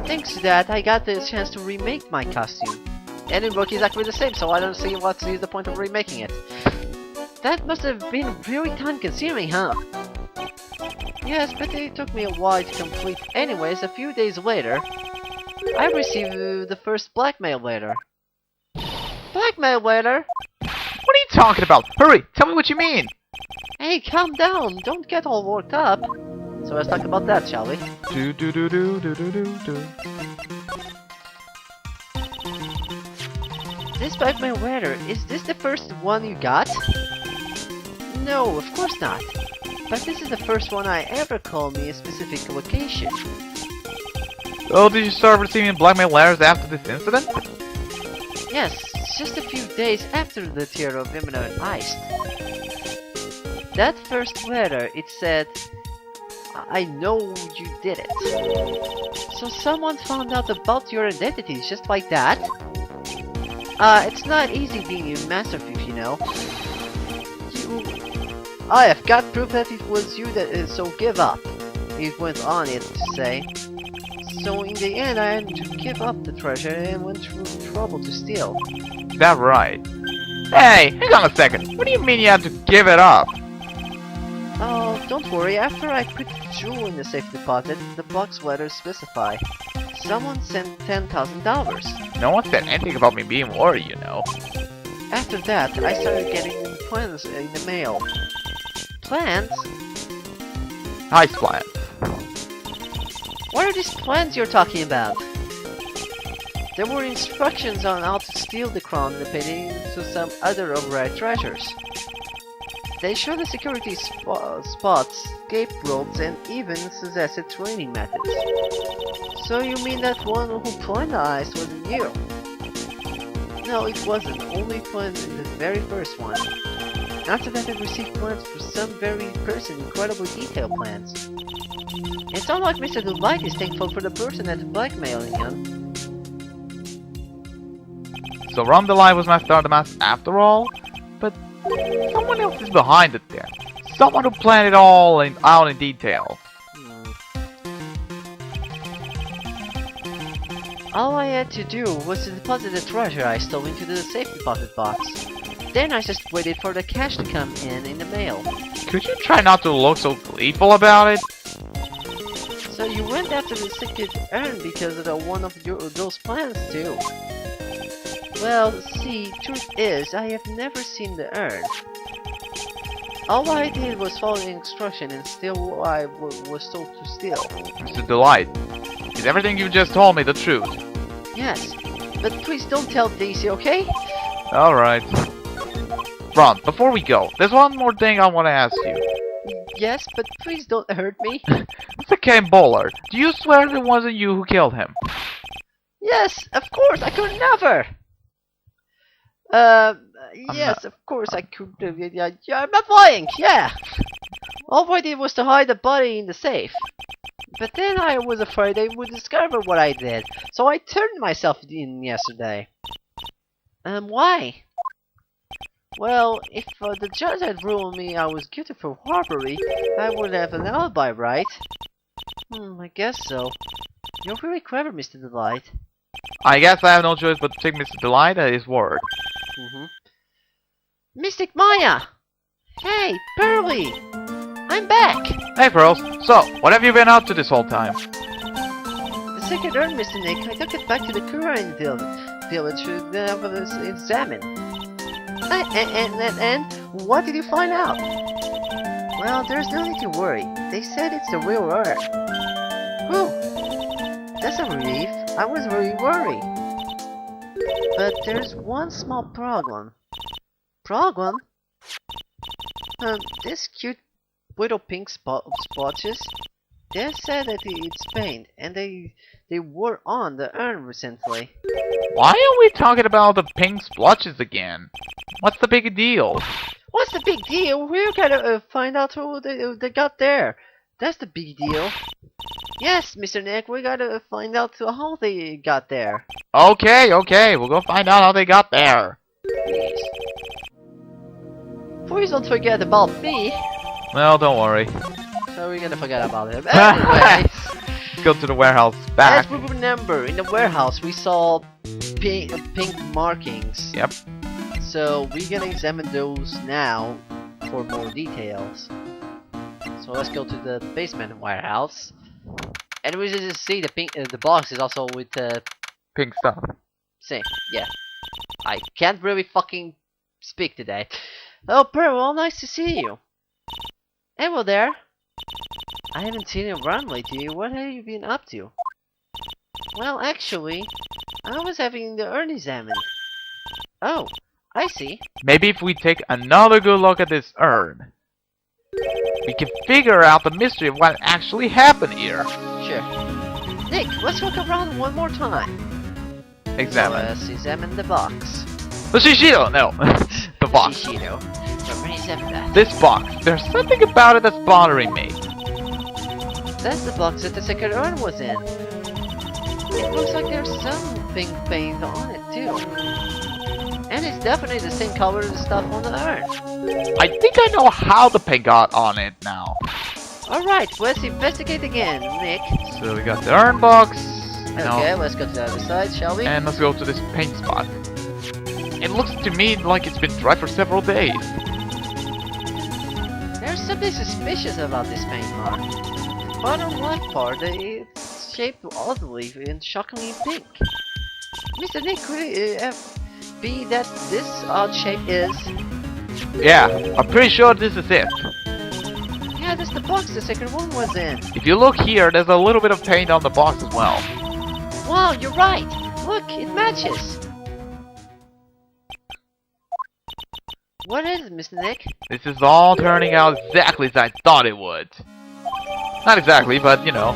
Thanks to that, I got the chance to remake my costume. And it looked exactly the same, so I don't see what's the point of remaking it. That must have been very time-consuming, huh? Yes, but it took me a while to complete. Anyways, a few days later, I received the first blackmail letter. Blackmail letter? What are you talking about? Hurry, tell me what you mean! Hey, calm down, don't get all worked up. So let's talk about that, shall we? Do do do do do do do do. This blackmail letter, is this the first one you got? No, of course not. But this is the first one I ever called me a specific location. Oh, did you start receiving blackmail letters after this incident? Yes, just a few days after the Theater of Imminent Ice. That first letter, it said, I know you did it. So someone found out about your identity just like that? It's not easy being a master thief, you know. I have got proof that it was you that so give up. It went on it to say. So in the end I had to give up the treasure and went through trouble to steal. Is that right? Hey, hang on a second. What do you mean you had to give it up? Oh, don't worry, after I put the jewel in the safe deposit, the box letters specify. Someone sent $10,000. No one said anything about me being worried, you know. After that, I started getting plans in the mail. Plans? Nice plans. What are these plans you're talking about? There were instructions on how to steal the crown and the painting to some other of Wright treasures. They show the security spots, escape routes, and even suggested training methods. So you mean that one who planned the heist wasn't you? No, it wasn't. Only planned the very first one. After that, I received plans for some very person, incredibly detailed plans. It's not like Mr. Delight is thankful for the person that's blackmailing him. So Ron the Lie was my star the mask after all? But someone else is behind it then. Someone who planned it all out in detail. All I had to do was to deposit the treasure I stole into the safe deposit box. Then I just waited for the cash to come in the mail. Could you try not to look so gleeful about it? So you went after the secret urn because of one of those plans too. Well, see, truth is, I have never seen the urn. All I did was follow the instruction and steal what I was told to steal. Mr. Delight, is everything you just told me the truth? Yes, but please don't tell Daisy, okay? Alright. Ron, before we go, there's one more thing I want to ask you. Yes, but please don't hurt me. Mr. Ken Bowler, do you swear it wasn't you who killed him? Yes, of course, I could never! Yes, of course I could. Yeah, I'm not lying, yeah! All I did was to hide the body in the safe. But then I was afraid they would discover what I did, so I turned myself in yesterday. Why? Well, if the judge had ruled me I was guilty for robbery, I would have an alibi, right? I guess so. You're very clever, Mr. Delight. I guess I have no choice but to take Mr. Delight at his word. Mystic Maya! Hey, Pearly! I'm back! Hey, Pearls. So, what have you been up to this whole time? The secret urn, Mr. Nick. I took it back to the Kurain village to have it examined. And what did you find out? Well, there's no need to worry. They said it's the real urn. Whew! That's a relief. I was really worried. But there's one small problem. Problem? This cute little pink splotches, they said that it's paint, and they were on the urn recently. Why are we talking about the pink splotches again? What's the big deal? What's the big deal? We're gonna find out who they got there. That's the big deal. Yes, Mr. Nick, we gotta find out how they got there. Okay, we'll go find out how they got there. Please don't forget about me. Well, don't worry. So we're gonna forget about him. Anyways, go to the warehouse back. As we remember, in the warehouse we saw pink markings. Yep. So we're gonna examine those now for more details. So let's go to the basement warehouse, and we just see the box is also with Pink stuff. same. Yeah, I can't really fucking speak today. Oh, Pearl, nice to see you. Hey, well there. I haven't seen you around lately. What have you been up to? Well, actually, I was having the urn examined. Oh, I see. Maybe if we take another good look at this urn, we can figure out the mystery of what actually happened here. Sure. Nick, let's look around one more time. Examine. Let's examine the box. The Shishido! No. The box. Shishido. Already examined that. This box. There's something about it that's bothering me. That's the box that the second urn was in. It looks like there's some pink paint on it too. And it's definitely the same color as the stuff on the urn. I think I know how the paint got on it now. Alright, let's investigate again, Nick. So we got the urn box. Okay, let's go to the other side, shall we? And let's go to this paint spot. It looks to me like it's been dry for several days. There's something suspicious about this paint mark. The bottom left part, it's shaped oddly and shockingly pink. Mr. Nick, could it be that this odd shape is... Yeah, I'm pretty sure this is it. Yeah, that's the box the second one was in. If you look here, there's a little bit of paint on the box as well. Wow, you're right! Look, it matches! What is it, Mr. Nick? This is all turning out exactly as I thought it would. Not exactly, but you know.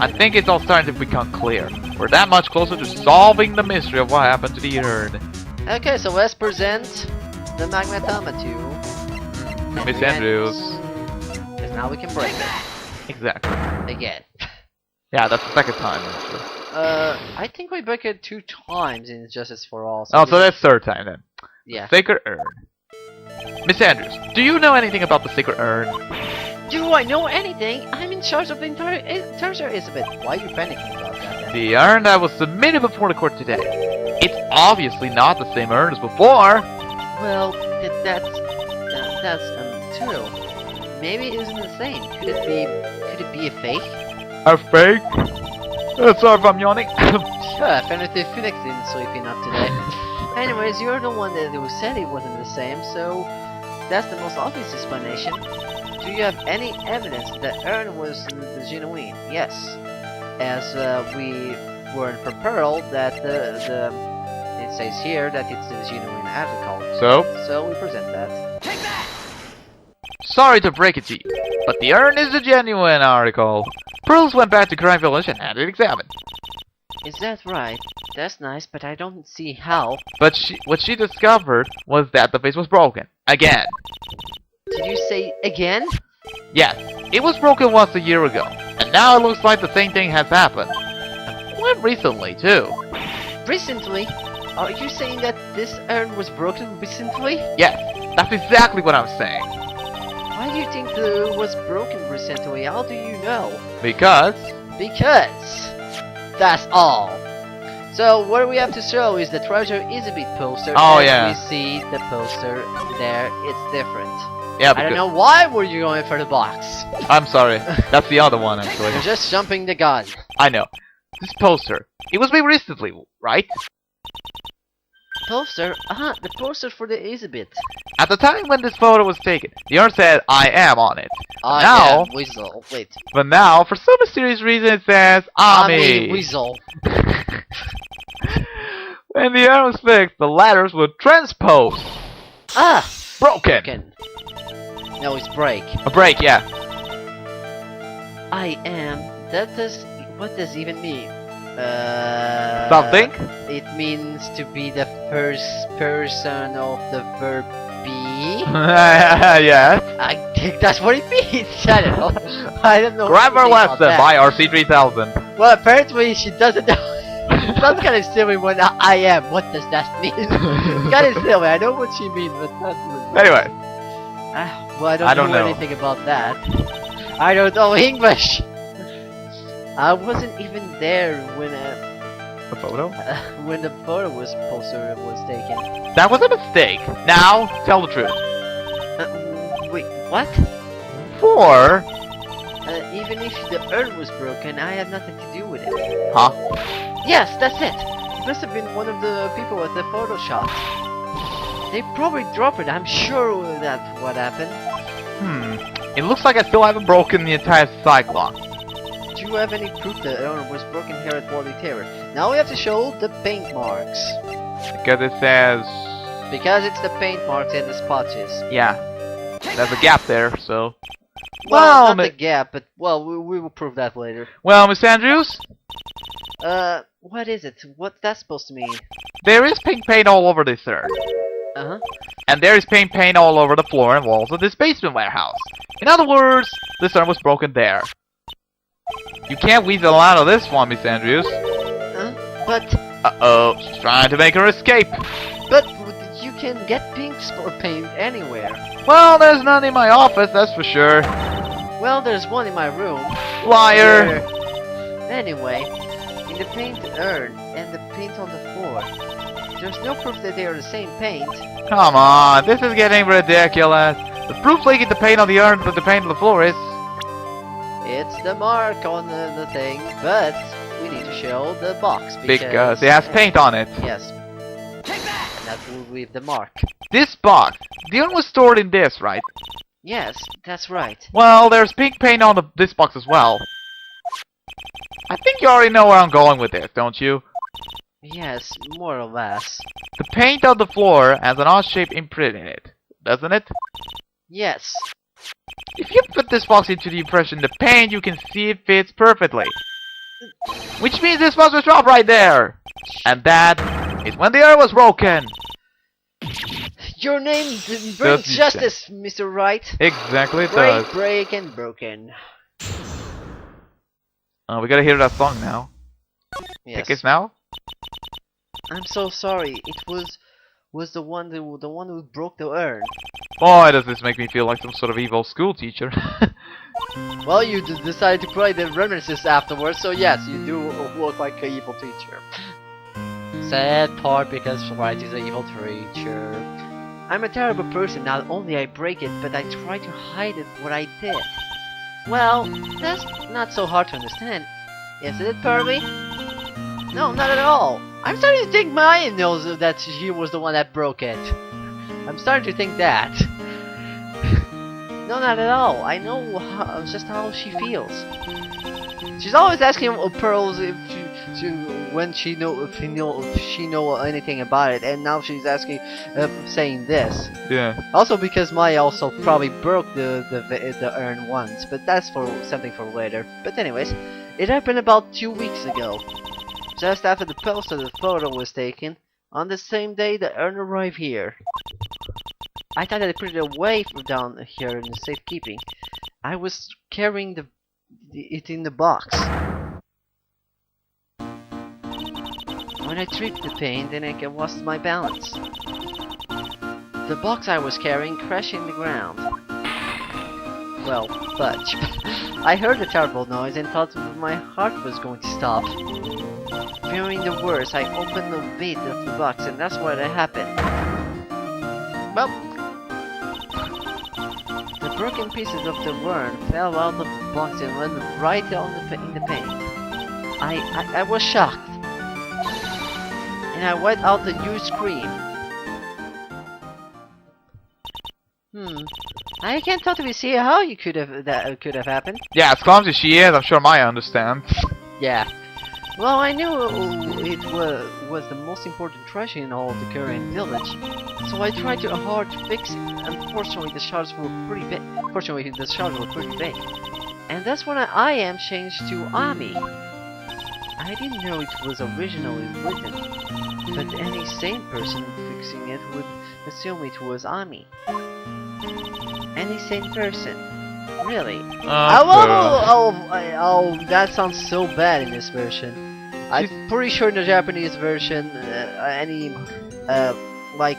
I think it's all starting to become clear. We're that much closer to solving the mystery of what happened to the urn. Okay, so let's present the magnetoma to Miss Andrews. Because now we can break it. Exactly. Again. Yeah, that's the second time, actually. I think we break it 2 times in Justice for All. Oh, so that's third time then. Yeah. Sacred Urn. Miss Andrews, do you know anything about the Sacred Urn? Do I know anything? I'm in charge of the entire treasure, Elizabeth. Why are you panicking about that then? The urn that was submitted before the court today. It's obviously not the same urn as before. Well, that's true. Maybe it isn't the same. Could it be a fake? A fake? Sorry if I'm yawning. Sure, apparently Phoenix didn't sleep enough today. Anyways, you're the one that said it wasn't the same, so that's the most obvious explanation. Do you have any evidence that urn was the genuine? Yes, as we learned from Pearl that it says here that it's the genuine article. So we present that. Take that! Sorry to break it to you, but the urn is the genuine article. Pearls went back to Crime Village and had it examined. Is that right? That's nice, but I don't see how. But what she discovered was that the face was broken. Again. Did you say again? Yes, it was broken once a year ago, and now it looks like the same thing has happened. And quite recently, too. Recently? Are you saying that this urn was broken recently? Yes, that's exactly what I'm saying. Why do you think it was broken recently? How do you know? Because... That's all. So what we have to show is the treasure is a bit poster. Oh, As yeah. we see the poster there, it's different. Yeah, I don't know why were you going for the box. I'm sorry. That's the other one, actually. You're just jumping the gun. I know. This poster. It was made recently, right? Poster? The poster for the Elizabeth. At the time when this photo was taken, the urn said, I am on it. I am Weasel. Wait. But now, for some mysterious reason, it says, Ami. Weasel. When the urn was fixed, the letters were transposed. Broken. Broken. No, it's break. A break, yeah. I am. What does even mean? Something? It means to be the first person of the verb be. Yes. I think that's what it means. I don't know. I don't know. Grammar anything about lesson that. by RC3000. Well, apparently she doesn't know. That's kind of silly when I am. What does that mean? It's kind of silly. I know what she means, but that's. Anyway. Well, I don't know anything about that. I don't know English. I wasn't even there The photo? when the photo poster was taken. That was a mistake. Now, tell the truth. Wait, what? 4? Even if the urn was broken, I had nothing to do with it. Huh? Yes, that's it. It must have been one of the people at the photo shop. They probably dropped it. I'm sure that's what happened. It looks like I still haven't broken the entire cyclone. Do you have any proof that the urn was broken here at Wally Terror? Now we have to show the paint marks. Because it says... Because it's the paint marks and the spotches. Yeah. There's a gap there, so... Well, Well, not the gap, but well, we will prove that later. Well, Miss Andrews? What is it? What's that supposed to mean? There is pink paint all over this urn. Uh-huh. And there is pink paint all over the floor and walls of this basement warehouse. In other words, this urn was broken there. You can't weasel out of this one, Miss Andrews. But... Uh-oh, she's trying to make her escape. But you can get pink paint anywhere. Well, there's none in my office, that's for sure. Well, there's one in my room. Liar! Anyway, in the paint urn and the paint on the floor, there's no proof that they are the same paint. Come on, this is getting ridiculous. The proof linking the paint on the urn but the paint on the floor is... It's the mark on the thing, but we need to show the box Because it has paint on it. Yes. And that will leave the mark. This box, the urn was stored in this, right? Yes, that's right. Well, there's pink paint on this box as well. I think you already know where I'm going with this, don't you? Yes, more or less. The paint on the floor has an odd-shaped imprint in it, doesn't it? Yes. If you put this box into the impression in the paint, you can see it fits perfectly. Which means this box was dropped right there. And that is when the urn was broken. Your name brings justice, Mr. Wright. Exactly, it does. Break, and broken. We gotta hear that song now. Yes. Tickets now? I'm so sorry. It was the one who broke the urn. Boy, does this make me feel like some sort of evil school teacher. Well, you decided to cry the reminiscences afterwards, so yes, you do look like an evil teacher. Sad part because Wright is an evil teacher. I'm a terrible person. Not only I break it, but I try to hide it what I did. Well, that's not so hard to understand, isn't it, Pearly? No, not at all. I'm starting to think Maya knows that she was the one that broke it. I'm starting to think that. No, not at all. I know just how she feels. She's always asking Pearls if she know anything about it, and now she's asking, saying this. Yeah. Also because Maya also probably broke the urn once, but that's for something for later. But anyways, it happened about 2 weeks ago, just after the post of the photo was taken. On the same day, the urn arrived here. I thought I put it away from down here in safekeeping. I was carrying it in the box. When I tripped the paint, then I lost my balance. The box I was carrying crashed in the ground. Well, fudge. I heard a terrible noise and thought my heart was going to stop. Fearing the worst, I opened the lid of the box, and that's what happened. Well, the broken pieces of the urn fell out of the box and landed right in the paint. I was shocked, and I let out a huge scream. I can't totally see how you could have happened. Yeah, as clumsy as she is, I'm sure Maya understands. Yeah. Well, I knew it was the most important treasure in all of the current village, so I tried hard to fix it. Unfortunately, the shards were pretty big. And that's when I am changed to Ami. I didn't know it was originally written, but any sane person fixing it would assume it was Ami. Any sane person. Really? Oh, that sounds so bad in this version. I'm pretty sure in the Japanese version, like,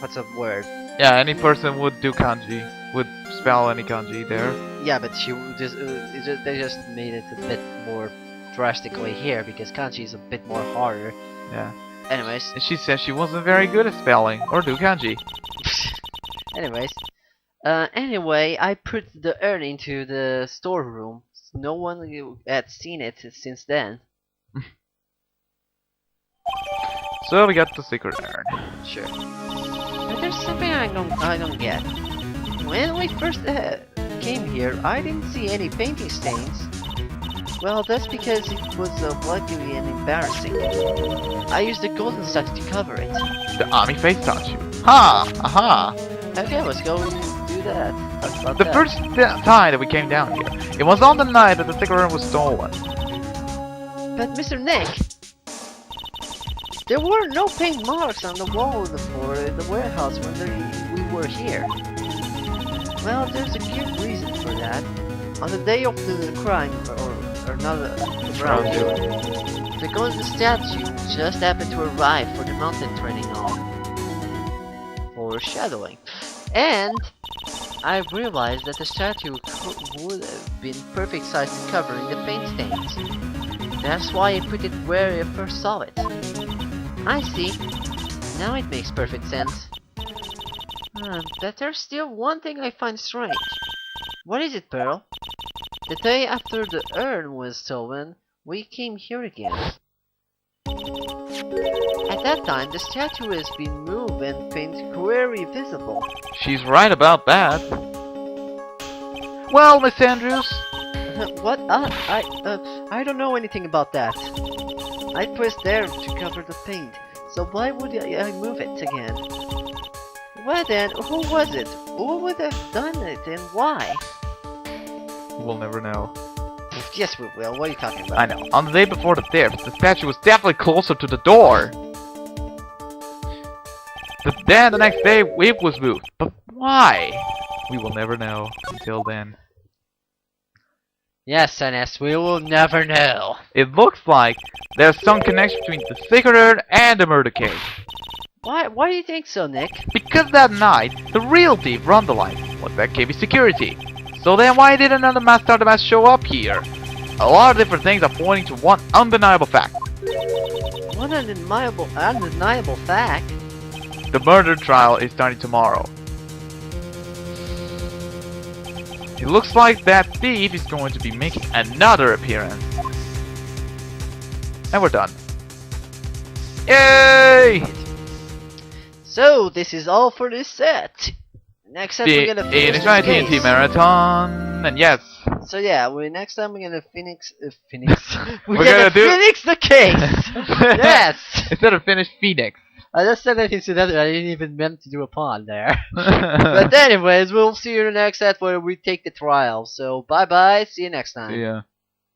what's a word? Yeah, any person would do kanji, would spell any kanji there. Yeah, but they just made it a bit more drastically here because kanji is a bit more harder. Yeah. Anyways. And she said she wasn't very good at spelling or do kanji. Anyways. Anyway, I put the urn into the storeroom. No one had seen it since then. So we got the secret urn. Sure. But there's something I don't get. When we first came here, I didn't see any painting stains. Well, that's because it was luckily and embarrassing. I used the golden statue to cover it. The army face statue. Ha! Aha! Okay, let's go and do that. The first time that we came down here, it was on the night that the secret urn was stolen. But Mr. Nick, there were no paint marks on the wall of the warehouse when we were here. Well, there's a good reason for that. On the day of the crime, or not around the golden statue just happened to arrive for the mountain training on. Foreshadowing. And I realized that the statue would have been perfect size to cover in the paint stains. That's why I put it where I first saw it. I see. Now it makes perfect sense. But there's still one thing I find strange. What is it, Pearl? The day after the urn was stolen, we came here again. At that time, the statue has been moved and painted clearly visible. She's right about that. Well, Miss Andrews. What? I don't know anything about that. I pressed there to cover the paint, so why would I move it again? Well then, who was it? Who would have done it and why? We'll never know. Yes, we will. What are you talking about? I know. On the day before the theft, the statue was definitely closer to the door. But then the next day, it was moved. But why? We will never know until then. Yes, NS, we will never know. It looks like there's some connection between the secret urn and the murder case. Why do you think so, Nick? Because that night, the real thief run the line was that KB security. So then why did another master dumbass show up here? A lot of different things are pointing to one undeniable fact. One undeniable fact? The murder trial is starting tomorrow. It looks like that thief is going to be making another appearance. And we're done. Yay! So, this is all for this set. Next time we're gonna finish this TNT case. Marathon, and yes. So yeah, next time we're gonna finish we're gonna finish the case! Yes! Instead of finish Phoenix. I just said that incidentally, I didn't even meant to do a pun there. But anyways, we'll see you in the next set where we take the trial. So bye bye, see you next time. See ya.